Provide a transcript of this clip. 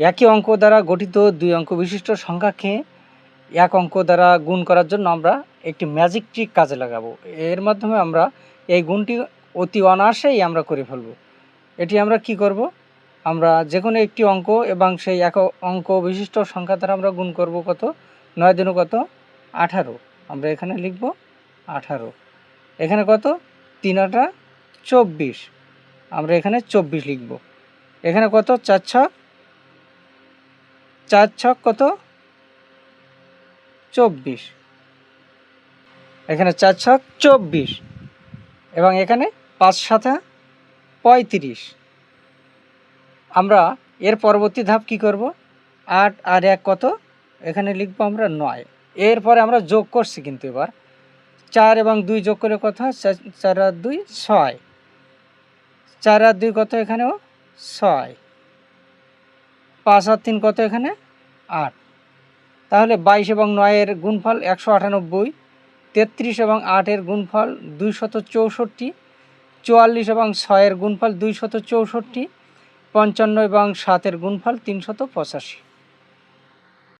একই অঙ্ক দ্বারা গঠিত দুই অঙ্ক বিশিষ্ট সংখ্যাকে এক অঙ্ক দ্বারা গুণ করার জন্য আমরা একটি ম্যাজিক ট্রিক কাজে লাগাবো। এর মাধ্যমে আমরা এই গুণটি অতি অনায়াসেই আমরা করে ফেলব। এটি আমরা কি করব, আমরা যে কোনো একটি অঙ্ক এবং সেই এক অঙ্ক বিশিষ্ট সংখ্যা দ্বারা আমরা গুণ করব কত, 9 দুগুণে কত 18। আমরা এখানে লিখব 18। এখানে কত 3 8 24, আমরা এখানে 24 লিখব। এখানে কত 4 ছক কত 24, এখানে 4 ছক 24 এবং এখানে 5 7 35। আমরা এর পরবর্তী ধাপ কি করব, 8 আর 1 কত, এখানে লিখব আমরা 9। এরপরে আমরা যোগ করছি, কিন্তু এবার 4 এবং 2 যোগ করে কত হয়, 4 আর 2 6, 4 আর 2 কত, এখানেও 6, 5 আর 3 কত, এখানে 8। তাহলে 22 এবং 9 এর গুণফল 198, 33 এবং 8 এর গুণফল 264, 44 এবং 6 এর গুণফল 264, 55 এবং 7 এর গুণফল 385।